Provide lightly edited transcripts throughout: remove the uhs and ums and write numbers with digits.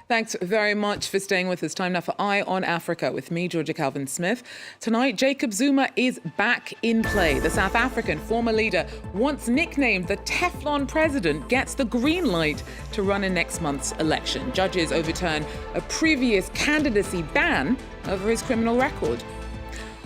Thanks very much for staying with us. Time now for Eye on Africa with me, Georgia Calvin-Smith. Tonight, Jacob Zuma is back in play. The South African former leader, once nicknamed the Teflon president, gets the green light to run in next month's election. Judges overturn a previous candidacy ban over his criminal record.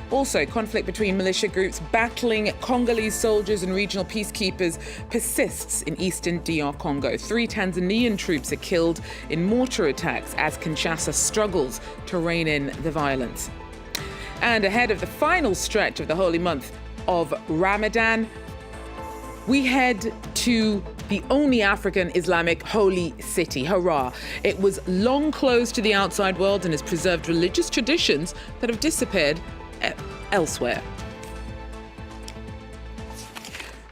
Also, conflict between militia groups battling Congolese soldiers and regional peacekeepers persists in eastern DR Congo. 3 Tanzanian troops are killed in mortar attacks as Kinshasa struggles to rein in the violence. And ahead of the final stretch of the holy month of Ramadan, we head to the only African Islamic holy city, Harar. It was long closed to the outside world and has preserved religious traditions that have disappeared elsewhere.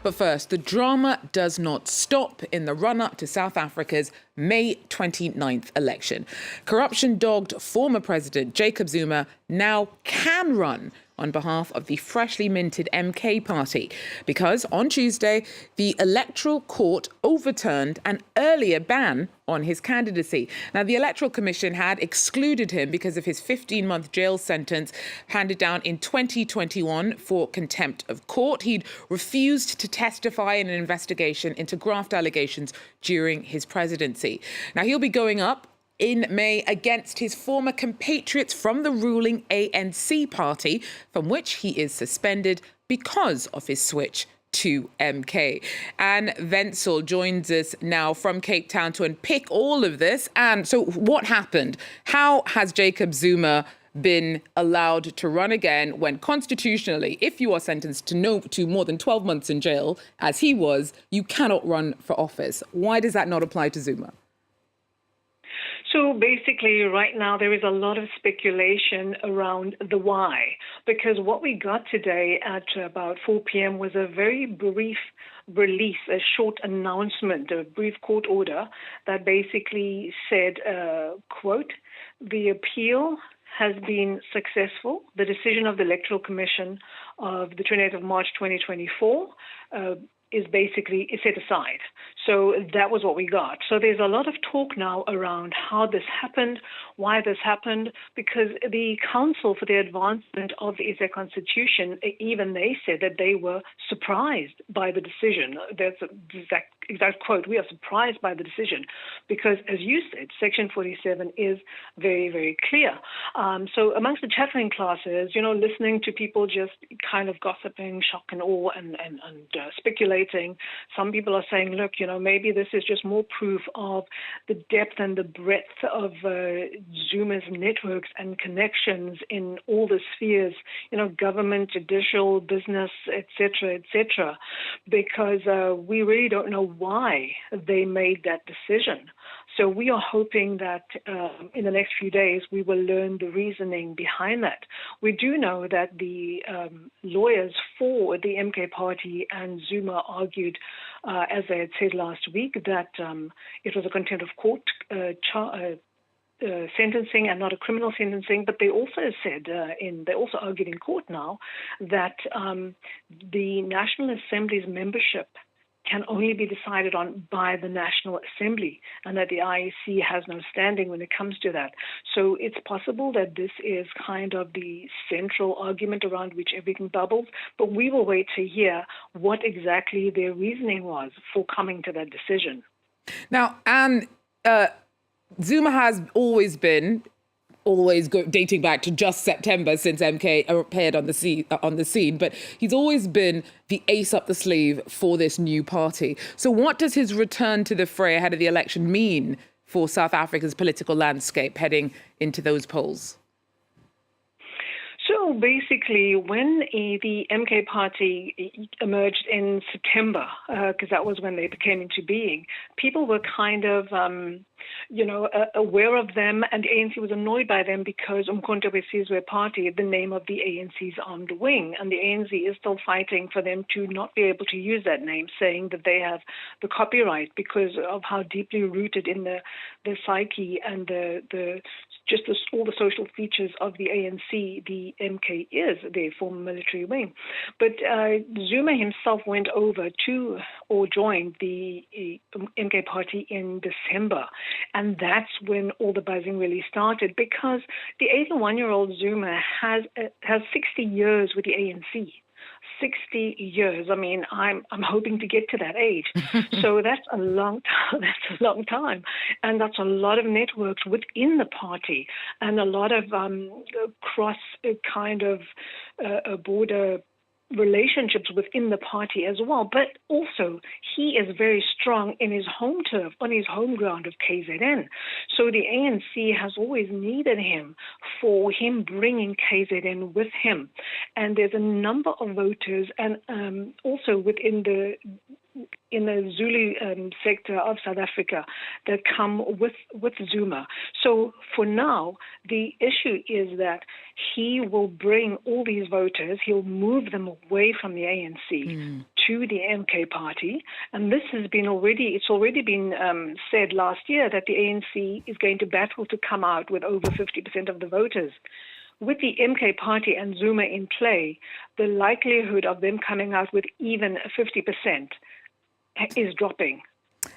But first, the drama does not stop in the run-up to South Africa's May 29th election. Corruption-dogged former president Jacob Zuma now can run on behalf of the freshly minted MK party, because on Tuesday, the Electoral Court overturned an earlier ban on his candidacy. Now, the Electoral Commission had excluded him because of his 15-month jail sentence handed down in 2021 for contempt of court. He'd refused to testify in an investigation into graft allegations during his presidency. Now, he'll be going up in May against his former compatriots from the ruling ANC party, from which he is suspended because of his switch to MK. Anne Wenzel joins us now from Cape Town to unpick all of this. And so what happened? How has Jacob Zuma been allowed to run again when constitutionally, if you are sentenced to more than 12 months in jail, as he was, you cannot run for office? Why does that not apply to Zuma? So basically, right now, there is a lot of speculation around the why, because what we got today at about 4 p.m. was a very brief release, a short announcement, a brief court order that basically said, quote, the appeal has been successful. The decision of the Electoral Commission of the 28th of March 2024 is set aside. So that was what we got. So there's a lot of talk now around how this happened, why this happened, because the Council for the Advancement of the SA Constitution, even they said that they were surprised by the decision. That's the exact quote. We are surprised by the decision because, as you said, Section 47 is very, very clear. So amongst the chattering classes, listening to people just kind of gossiping, shock and awe and speculating, some people are saying, look, maybe this is just more proof of the depth and the breadth of Zuma's networks and connections in all the spheres, government, judicial, business, etc., because we really don't know why they made that decision. So we are hoping that in the next few days we will learn the reasoning behind that. We do know that the lawyers for the MK party and Zuma argued, as they had said last week, that it was a contempt of court sentencing and not a criminal sentencing. But they also said, they also argued in court now that the National Assembly's membership can only be decided on by the National Assembly, and that the IEC has no standing when it comes to that. So it's possible that this is kind of the central argument around which everything bubbles, but we will wait to hear what exactly their reasoning was for coming to that decision. Now, Anne, Zuma has dating back to just September since MK appeared on the scene, but he's always been the ace up the sleeve for this new party. So what does his return to the fray ahead of the election mean for South Africa's political landscape heading into those polls? So basically, when the MK party emerged in September, because that was when they came into being, people were kind of, aware of them, and the ANC was annoyed by them because Umkhonto we Sizwe party, the name of the ANC's armed wing, and the ANC is still fighting for them to not be able to use that name, saying that they have the copyright because of how deeply rooted in the psyche and the all the social features of the ANC, the MK is their former military wing. But Zuma himself went over to or joined the MK party in December. And that's when all the buzzing really started, because the 81-year-old Zuma has 60 years with the ANC. 60 years. I mean, I'm hoping to get to that age. So that's a long time. That's a long time, and that's a lot of networks within the party, and a lot of cross kind of border relationships within the party as well. But also, he is very strong in his home turf, on his home ground of KZN. So the ANC has always needed him for him bringing KZN with him. And there's a number of voters, and also within the Zulu sector of South Africa that come with Zuma. So for now, the issue is that he will bring all these voters, he'll move them away from the ANC to the MK party. And this has been it's already been said last year that the ANC is going to battle to come out with over 50% of the voters. With the MK party and Zuma in play, the likelihood of them coming out with even 50% is dropping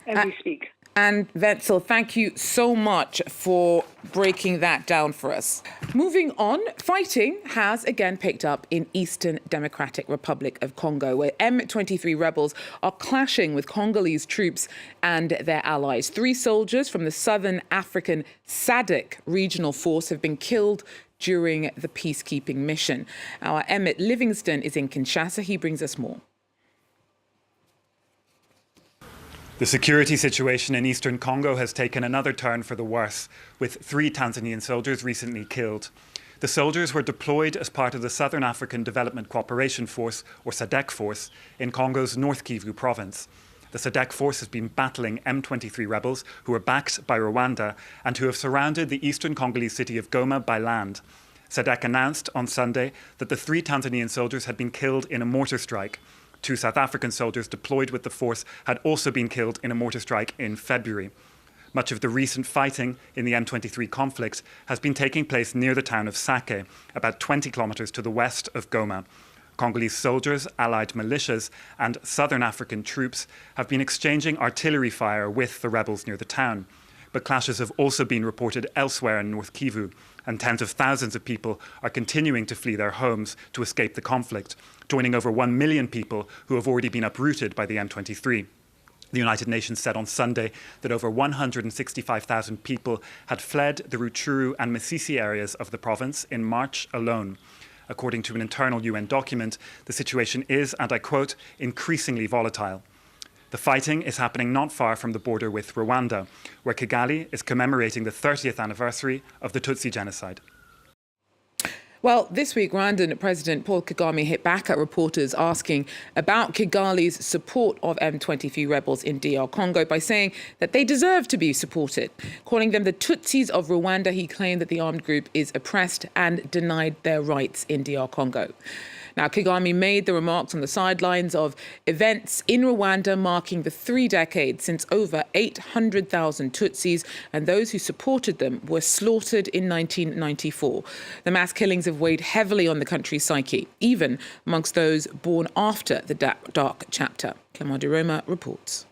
as we speak. And Wetzel, thank you so much for breaking that down for us. Moving on, fighting has again picked up in Eastern Democratic Republic of Congo, where M23 rebels are clashing with Congolese troops and their allies. 3 soldiers from the Southern African SADC regional force have been killed during the peacekeeping mission. Our Emmett Livingston is in Kinshasa. He brings us more. The security situation in eastern Congo has taken another turn for the worse, with 3 Tanzanian soldiers recently killed. The soldiers were deployed as part of the Southern African Development Cooperation Force, or SADC force, in Congo's North Kivu province. The SADC force has been battling M23 rebels who are backed by Rwanda and who have surrounded the eastern Congolese city of Goma by land. SADC announced on Sunday that the 3 Tanzanian soldiers had been killed in a mortar strike. 2 South African soldiers deployed with the force had also been killed in a mortar strike in February. Much of the recent fighting in the M23 conflict has been taking place near the town of Sake, about 20 kilometres to the west of Goma. Congolese soldiers, allied militias, and Southern African troops have been exchanging artillery fire with the rebels near the town. But clashes have also been reported elsewhere in North Kivu, and tens of thousands of people are continuing to flee their homes to escape the conflict, joining over 1 million people who have already been uprooted by the M23. The United Nations said on Sunday that over 165,000 people had fled the Rutshuru and Masisi areas of the province in March alone. According to an internal UN document, the situation is, and I quote, increasingly volatile. The fighting is happening not far from the border with Rwanda, where Kigali is commemorating the 30th anniversary of the Tutsi genocide. Well, this week, Rwandan President Paul Kagame hit back at reporters asking about Kigali's support of M23 rebels in DR Congo by saying that they deserve to be supported. Calling them the Tutsis of Rwanda, he claimed that the armed group is oppressed and denied their rights in DR Congo. Now, Kagame made the remarks on the sidelines of events in Rwanda marking the 3 decades since over 800,000 Tutsis and those who supported them were slaughtered in 1994. The mass killings have weighed heavily on the country's psyche, even amongst those born after the dark chapter. Clement de Roma reports.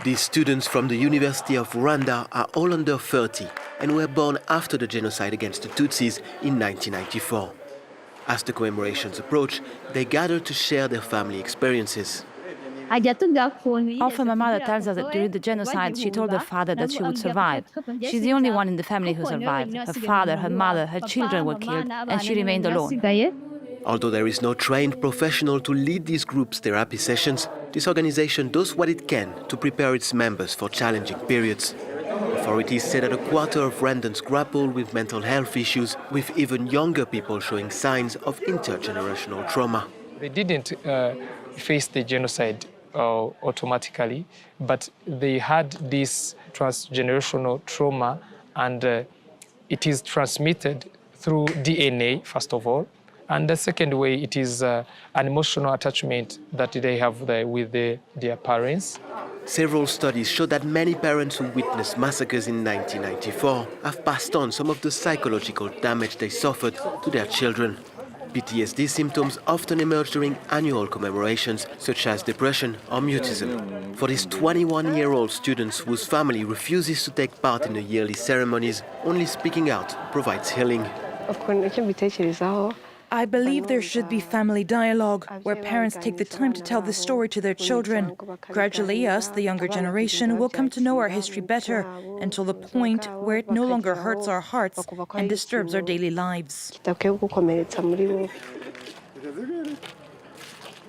These students from the University of Rwanda are all under 30 and were born after the genocide against the Tutsis in 1994. As the commemorations approach, they gather to share their family experiences. Often my mother tells us that during the genocide she told her father that she would survive. She's the only one in the family who survived. Her father, her mother, her children were killed, and she remained alone. Although there is no trained professional to lead these groups' therapy sessions, this organization does what it can to prepare its members for challenging periods. Authorities say that a quarter of Rwandans grapple with mental health issues, with even younger people showing signs of intergenerational trauma. They didn't face the genocide automatically, but they had this transgenerational trauma, and it is transmitted through DNA, first of all. And the second way, it is an emotional attachment that they have with their parents. Several studies show that many parents who witnessed massacres in 1994 have passed on some of the psychological damage they suffered to their children. PTSD symptoms often emerge during annual commemorations, such as depression or mutism. For these 21-year-old students whose family refuses to take part in the yearly ceremonies, only speaking out provides healing. I believe there should be family dialogue, where parents take the time to tell the story to their children. Gradually, us, the younger generation, will come to know our history better, until the point where it no longer hurts our hearts and disturbs our daily lives.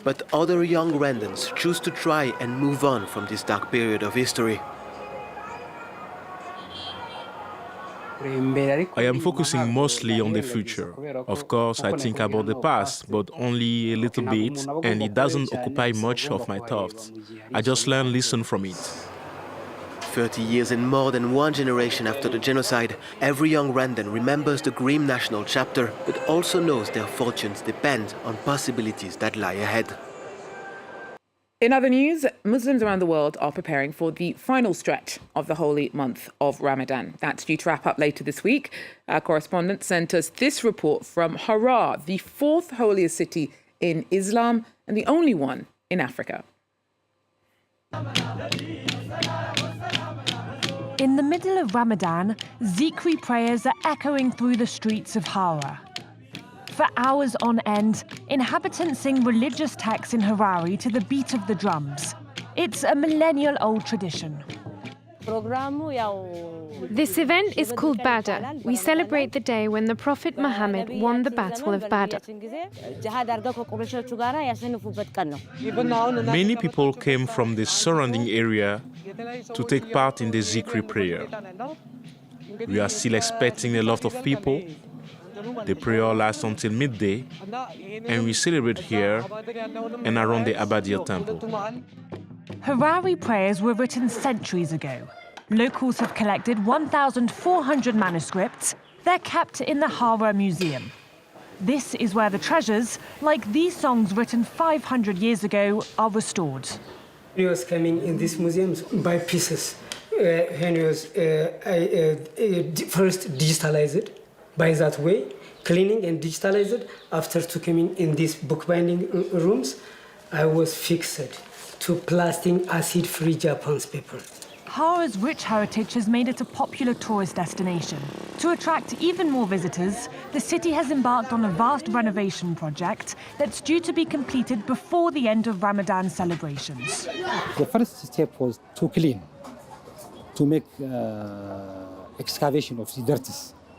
But other young Rwandans choose to try and move on from this dark period of history. I am focusing mostly on the future. Of course, I think about the past, but only a little bit, and it doesn't occupy much of my thoughts. I just listen from it. 30 years and more than one generation after the genocide, every young Rwandan remembers the grim national chapter, but also knows their fortunes depend on possibilities that lie ahead. In other news, Muslims around the world are preparing for the final stretch of the holy month of Ramadan. That's due to wrap up later this week. Our correspondent sent us this report from Harar, the fourth holiest city in Islam and the only one in Africa. In the middle of Ramadan, zikri prayers are echoing through the streets of Harar. For hours on end, inhabitants sing religious texts in Harari to the beat of the drums. It's a millennial-old tradition. This event is called Badr. We celebrate the day when the Prophet Muhammad won the Battle of Badr. Many people came from the surrounding area to take part in the zikri prayer. We are still expecting a lot of people. The prayer lasts until midday, and we celebrate here and around the Abadir temple. Harari prayers were written centuries ago. Locals have collected 1,400 manuscripts. They're kept in the Harar Museum. This is where the treasures, like these songs written 500 years ago, are restored. He was coming in these museums by pieces. When he was first digitalized. By that way, cleaning and digitalized, after to coming in these bookbinding rooms, I was fixed to plastic acid-free Japanese paper. Harar's rich heritage has made it a popular tourist destination. To attract even more visitors, the city has embarked on a vast renovation project that's due to be completed before the end of Ramadan celebrations. The first step was to clean, to make excavation of the dirt,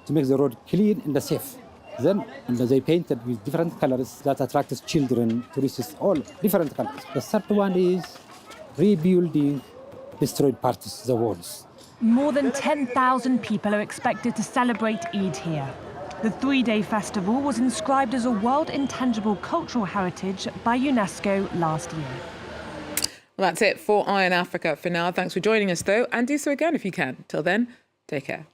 to make the road clean and safe. Then they painted with different colors that attracted children, tourists, all different colors. The third one is rebuilding destroyed parts, the walls. More than 10,000 people are expected to celebrate Eid here. The 3-day festival was inscribed as a World Intangible Cultural Heritage by UNESCO last year. Well, that's it for Eye on Africa for now. Thanks for joining us, though, and do so again if you can. Till then, take care.